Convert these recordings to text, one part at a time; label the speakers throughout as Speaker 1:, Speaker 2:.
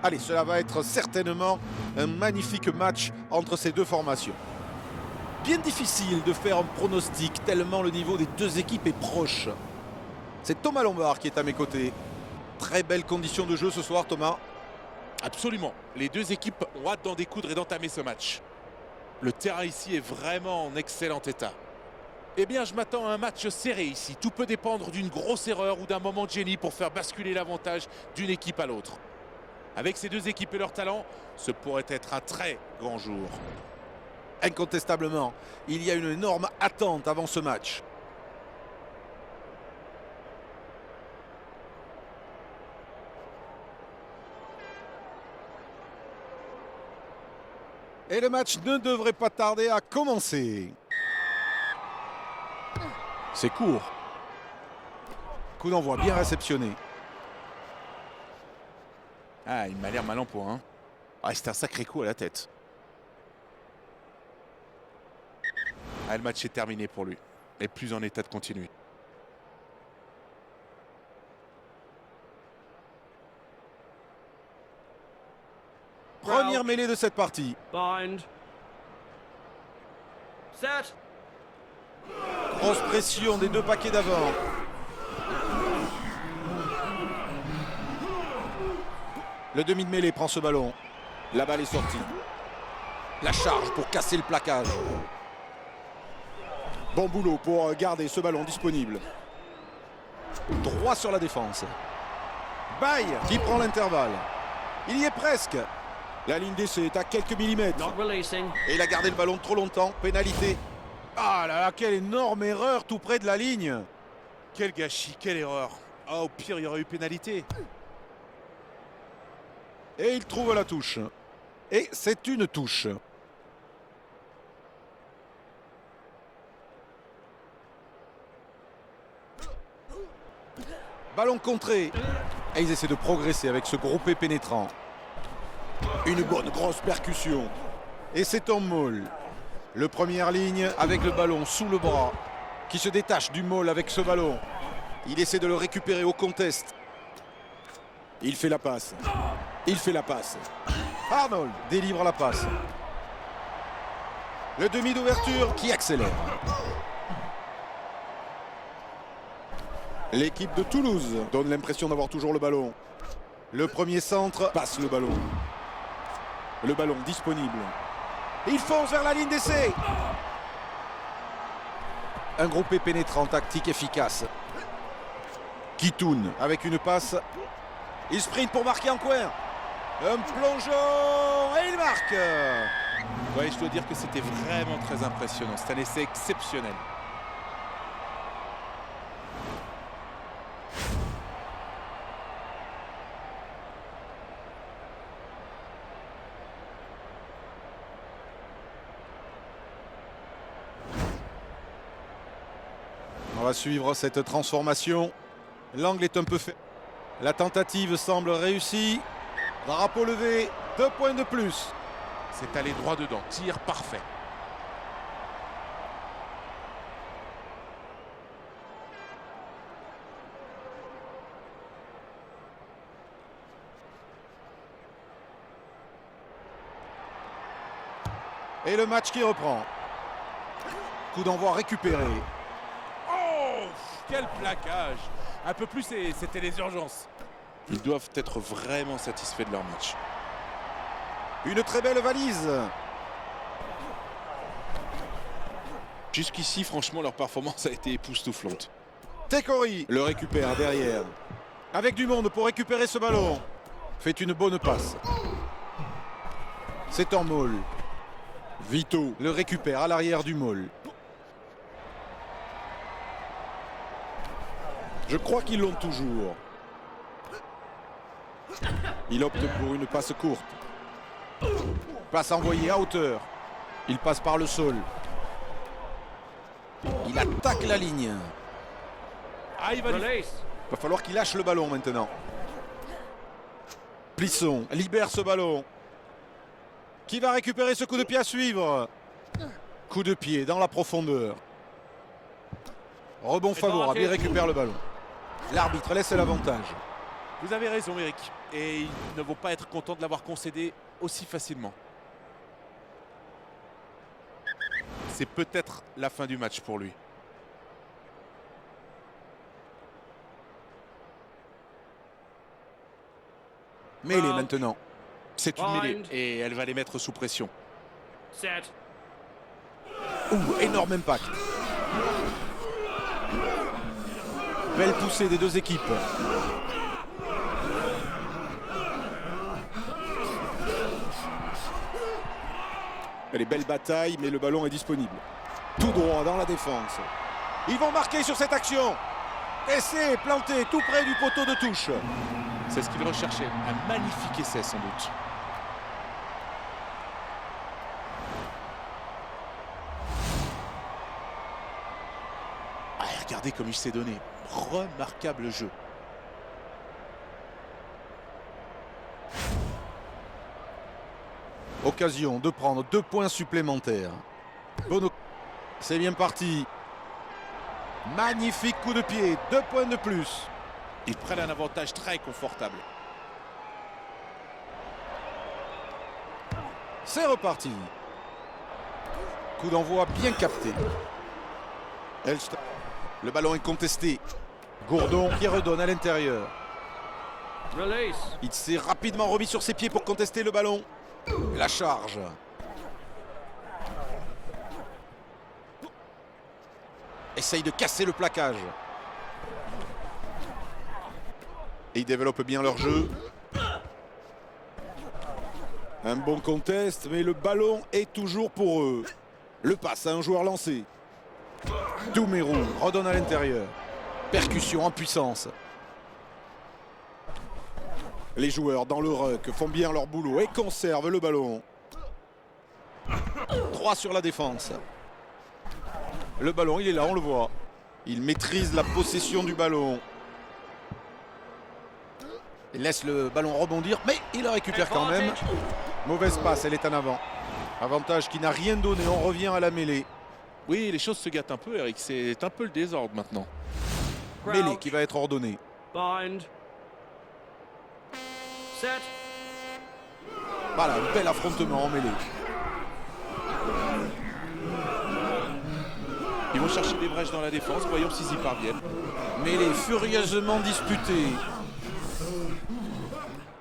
Speaker 1: Allez, cela va être certainement un magnifique match entre ces deux formations. Bien difficile de faire un pronostic tellement le niveau des deux équipes est proche. C'est Thomas Lombard qui est à mes côtés. Très belle condition de jeu ce soir, Thomas.
Speaker 2: Absolument. Les deux équipes ont hâte d'en découdre et d'entamer ce match. Le terrain ici est vraiment en excellent état. Eh bien, je m'attends à un match serré ici. Tout peut dépendre d'une grosse erreur ou d'un moment de génie pour faire basculer l'avantage d'une équipe à l'autre. Avec ces deux équipes et leur talent, ce pourrait être un très grand jour.
Speaker 1: Incontestablement, il y a une énorme attente avant ce match. Et le match ne devrait pas tarder à commencer. C'est court. Coup d'envoi bien réceptionné.
Speaker 2: Ah, il m'a l'air malin pour un. Ah, c'est un sacré coup à la tête. Ah, le match est terminé pour lui. Et plus en état de continuer.
Speaker 1: Première mêlée de cette partie.
Speaker 3: Bind. Set.
Speaker 1: Grosse pression des deux paquets d'avant. Le demi de mêlée prend ce ballon. La balle est sortie. La charge pour casser le plaquage. Bon boulot pour garder ce ballon disponible. Droit sur la défense. Baye qui prend l'intervalle. Il y est presque. La ligne d'essai est à quelques millimètres.
Speaker 3: Not releasing.
Speaker 1: Et il a gardé le ballon trop longtemps. Pénalité. Ah là là, quelle énorme erreur tout près de la ligne.
Speaker 2: Quel gâchis, quelle erreur. Ah, au pire, il y aurait eu pénalité.
Speaker 1: Et il trouve la touche. Et c'est une touche. Ballon contré. Et ils essaient de progresser avec ce groupé pénétrant. Une bonne grosse percussion. Et c'est en maul. Le première ligne avec le ballon sous le bras. Qui se détache du maul avec ce ballon. Il essaie de le récupérer au contest. Il fait la passe. Il fait la passe. Arnold délivre la passe. Le demi d'ouverture qui accélère. L'équipe de Toulouse donne l'impression d'avoir toujours le ballon. Le premier centre passe le ballon. Le ballon disponible. Il fonce vers la ligne d'essai. Un groupé pénétrant, tactique efficace. Kitoun avec une passe. Il sprint pour marquer en coin. Un plongeon et il marque.
Speaker 2: Ouais, je dois dire que c'était vraiment très impressionnant. C'est un essai exceptionnel.
Speaker 1: On va suivre cette transformation. L'angle est un peu fait. La tentative semble réussie. Drapeau levé, 2 points de plus.
Speaker 2: C'est allé droit dedans. Tir parfait.
Speaker 1: Et le match qui reprend. Coup d'envoi récupéré.
Speaker 2: Oh, quel plaquage. Un peu plus et c'était les urgences. Ils doivent être vraiment satisfaits de leur match.
Speaker 1: Une très belle valise.
Speaker 2: Jusqu'ici, franchement, leur performance a été époustouflante.
Speaker 1: Tekori le récupère derrière. Avec du monde pour récupérer ce ballon. Fait une bonne passe. C'est en maul. Vito le récupère à l'arrière du maul. Je crois qu'ils l'ont toujours. Il opte pour une passe courte. Passe envoyée à hauteur. Il passe par le sol. Il attaque la ligne.
Speaker 2: Ah, il va
Speaker 3: Release.
Speaker 1: Il va falloir qu'il lâche le ballon maintenant. Plisson libère ce ballon. Qui va récupérer ce coup de pied à suivre? Coup de pied dans la profondeur. Rebond favorable, il récupère le ballon. L'arbitre laisse l'avantage.
Speaker 2: Vous avez raison, Eric. et ils ne vont pas être contents de l'avoir concédé aussi facilement. C'est peut-être la fin du match pour lui.
Speaker 1: Mêlée maintenant.
Speaker 2: C'est une mêlée et elle va les mettre sous pression.
Speaker 3: Set.
Speaker 1: Énorme impact. Belle poussée des deux équipes. Elle est belle bataille, mais le ballon est disponible. Tout droit dans la défense. Ils vont marquer sur cette action. Essai planté tout près du poteau de touche.
Speaker 2: C'est ce qu'il recherchait. Un magnifique essai sans doute. Ah, regardez comme il s'est donné. Remarquable jeu.
Speaker 1: Occasion de prendre 2 points supplémentaires. Bono. C'est bien parti. Magnifique coup de pied. 2 points de plus.
Speaker 2: Ils prennent un avantage très confortable.
Speaker 1: C'est reparti. Coup d'envoi bien capté. Elst. Le ballon est contesté. Gourdon qui redonne à l'intérieur.
Speaker 3: Release.
Speaker 1: Il s'est rapidement remis sur ses pieds pour contester le ballon. La charge. Essaye de casser le plaquage. Et ils développent bien leur jeu. Un bon contest, mais le ballon est toujours pour eux. Le passe à un joueur lancé. Doumerou redonne à l'intérieur. Percussion en puissance. Les joueurs dans le ruck font bien leur boulot et conservent le ballon. 3 sur la défense. Le ballon, il est là, on le voit. Il maîtrise la possession du ballon. Il laisse le ballon rebondir, mais il le récupère quand même. Mauvaise passe, elle est en avant. Avantage qui n'a rien donné, on revient à la mêlée.
Speaker 2: Oui, les choses se gâtent un peu, Eric. C'est un peu le désordre maintenant.
Speaker 1: Mêlée qui va être ordonnée.
Speaker 3: Bind. Set.
Speaker 1: Voilà, un bel affrontement en mêlée.
Speaker 2: Ils vont chercher des brèches dans la défense. Voyons s'ils y parviennent.
Speaker 1: Mêlée furieusement disputée.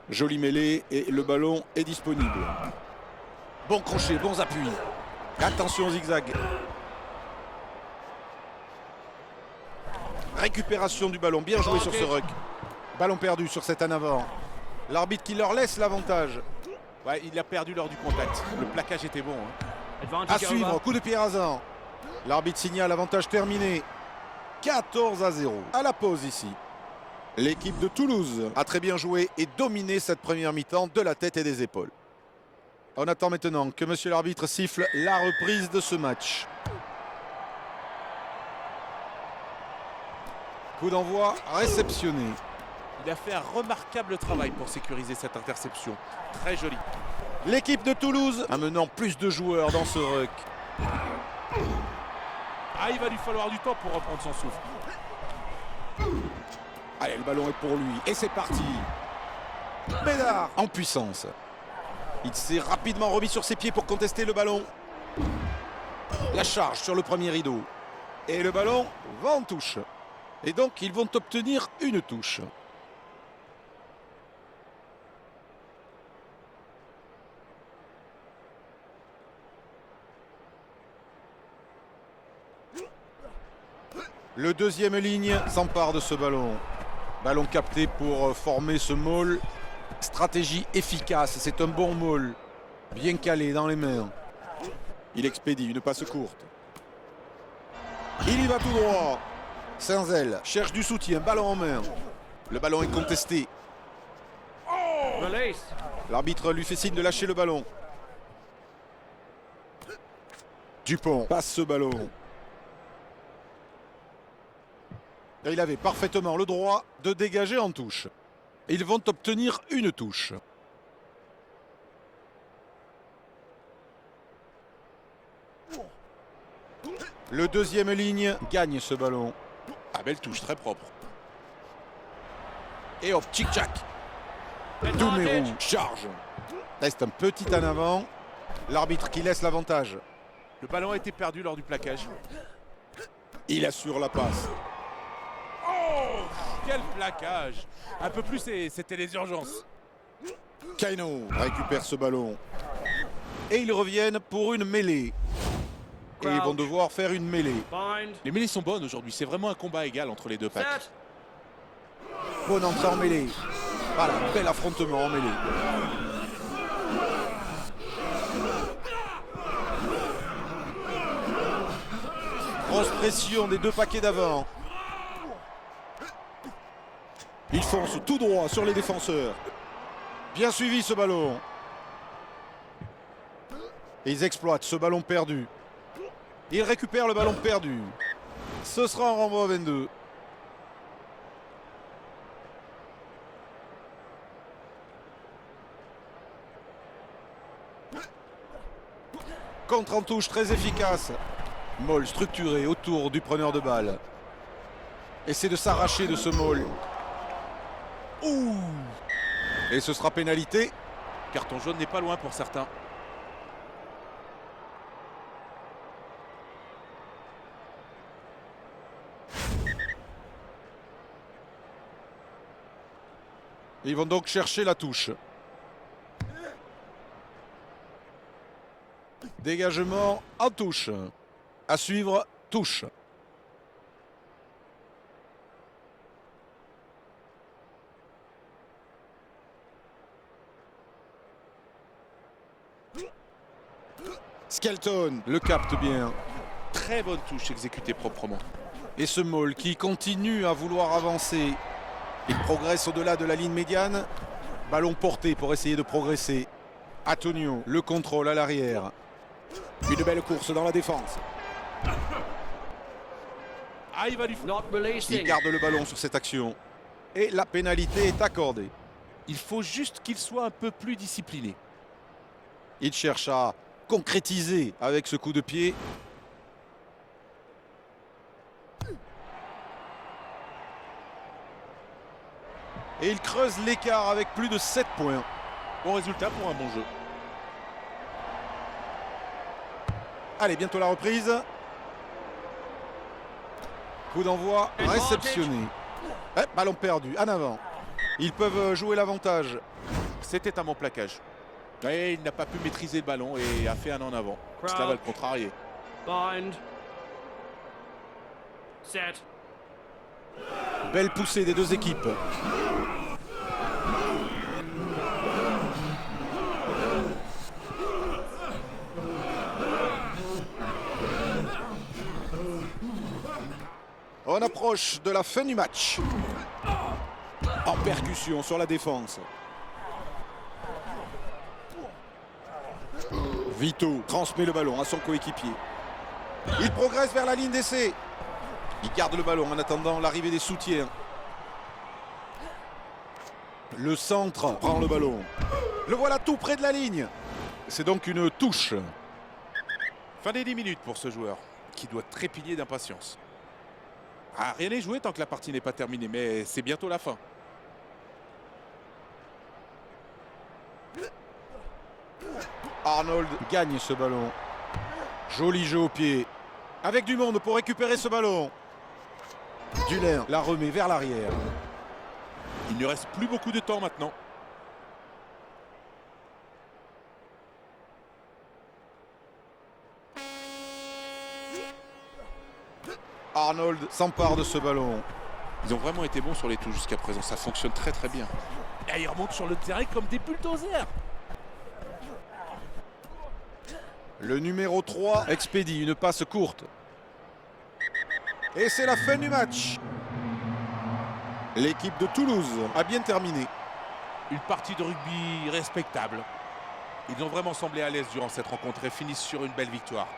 Speaker 1: Jolie mêlée et le ballon est disponible. Bon crochet, bons appuis. Attention au zigzag. Récupération du ballon, bien joué sur ce ruck. Ballon perdu sur cet en avant. L'arbitre qui leur laisse l'avantage.
Speaker 2: Ouais, il a perdu lors du contact. Le plaquage était bon.
Speaker 3: Advantage
Speaker 1: À suivre,
Speaker 3: over.
Speaker 1: coup de pied rasant. L'arbitre signale avantage terminé. 14-0. À la pause ici. L'équipe de Toulouse a très bien joué et dominé cette première mi-temps de la tête et des épaules. On attend maintenant que monsieur l'arbitre siffle la reprise de ce match. Coup d'envoi réceptionné.
Speaker 2: Il a fait un remarquable travail pour sécuriser cette interception. Très joli.
Speaker 1: L'équipe de Toulouse amenant plus de joueurs dans ce ruck.
Speaker 2: Ah, il va lui falloir du temps pour reprendre son souffle.
Speaker 1: Allez, le ballon est pour lui. Et c'est parti. Bédard en puissance. Il s'est rapidement remis sur ses pieds pour contester le ballon. La charge sur le premier rideau. Et le ballon va en touche. Et donc, ils vont obtenir une touche. Le deuxième ligne s'empare de ce ballon. Ballon capté pour former ce maul. Stratégie efficace, c'est un bon maul. Bien calé dans les mains. Il expédie une passe courte. Il y va tout droit. Saint-Zel cherche du soutien, ballon en main. Le ballon est contesté.
Speaker 3: Release.
Speaker 1: L'arbitre lui fait signe de lâcher le ballon. Dupont passe ce ballon. Il avait parfaitement le droit de dégager en touche. Ils vont obtenir une touche. Le deuxième ligne gagne ce ballon.
Speaker 2: Ah, belle touche, très propre.
Speaker 1: Et hop, tchic-tchac. Doumerou
Speaker 3: Advantage.
Speaker 1: charge. Reste un petit en avant. L'arbitre qui laisse l'avantage.
Speaker 2: Le ballon a été perdu lors du plaquage.
Speaker 1: Il assure la passe.
Speaker 2: Oh, quel plaquage! Un peu plus et c'était les urgences.
Speaker 1: Kaino récupère ce ballon. Et ils reviennent pour une mêlée. Et ils vont devoir faire une mêlée.
Speaker 3: Bind.
Speaker 2: Les mêlées sont bonnes aujourd'hui, c'est vraiment un combat égal entre les deux packs.
Speaker 3: Set.
Speaker 1: Bonne entrée en mêlée. Voilà, bel affrontement en mêlée. Grosse pression des deux paquets d'avant. Ils foncent tout droit sur les défenseurs. Bien suivi ce ballon. Et ils exploitent ce ballon perdu. Ils récupèrent le ballon perdu. Ce sera un renvoi à 22. Contre en touche très efficace. Maul structuré autour du preneur de balle. Essaie de s'arracher de ce Maul. Ouh! Et ce sera pénalité.
Speaker 2: Carton jaune n'est pas loin pour certains.
Speaker 1: Ils vont donc chercher la touche. Dégagement en touche. À suivre, touche. Skelton le capte bien.
Speaker 2: Très bonne touche exécutée proprement.
Speaker 1: Et ce Maul qui continue à vouloir avancer. Il progresse au-delà de la ligne médiane. Ballon porté pour essayer de progresser. Antonio, le contrôle à l'arrière. Une belle course dans la défense.
Speaker 2: Ah, il va lui...
Speaker 3: Not
Speaker 1: Il
Speaker 3: releasing.
Speaker 1: garde le ballon sur cette action. Et la pénalité est accordée.
Speaker 2: Il faut juste qu'il soit un peu plus discipliné.
Speaker 1: Il cherche à concrétiser avec ce coup de pied. Et il creuse l'écart avec plus de 7 points.
Speaker 2: Bon résultat pour un bon jeu.
Speaker 1: Allez, bientôt la reprise. Coup d'envoi réceptionné. Ballon perdu, en avant. Ils peuvent jouer l'avantage.
Speaker 2: C'était un bon plaquage. Et il n'a pas pu maîtriser le ballon et a fait un en avant. Cela va le contrarier.
Speaker 3: Bind. Set.
Speaker 1: Belle poussée des deux équipes. On approche de la fin du match. En percussion sur la défense. Vito transmet le ballon à son coéquipier. Il progresse vers la ligne d'essai. Il garde le ballon en attendant l'arrivée des soutiens. Le centre prend le ballon. Le voilà tout près de la ligne. C'est donc une touche.
Speaker 2: Fin des 10 minutes pour ce joueur qui doit trépigner d'impatience. Ah, rien n'est joué tant que la partie n'est pas terminée, mais c'est bientôt la fin.
Speaker 1: Arnold gagne ce ballon. Joli jeu au pied. Avec du monde pour récupérer ce ballon. Dullin la remet vers l'arrière.
Speaker 2: Il ne reste plus beaucoup de temps maintenant.
Speaker 1: Arnold s'empare de ce ballon.
Speaker 2: Ils ont vraiment été bons sur les touches jusqu'à présent. Ça fonctionne très très bien. Et ils remontent sur le terrain comme des bulldozers.
Speaker 1: Le numéro 3 expédie une passe courte. Et c'est la fin du match. L'équipe de Toulouse a bien terminé.
Speaker 2: Une partie de rugby respectable. Ils ont vraiment semblé à l'aise durant cette rencontre et finissent sur une belle victoire.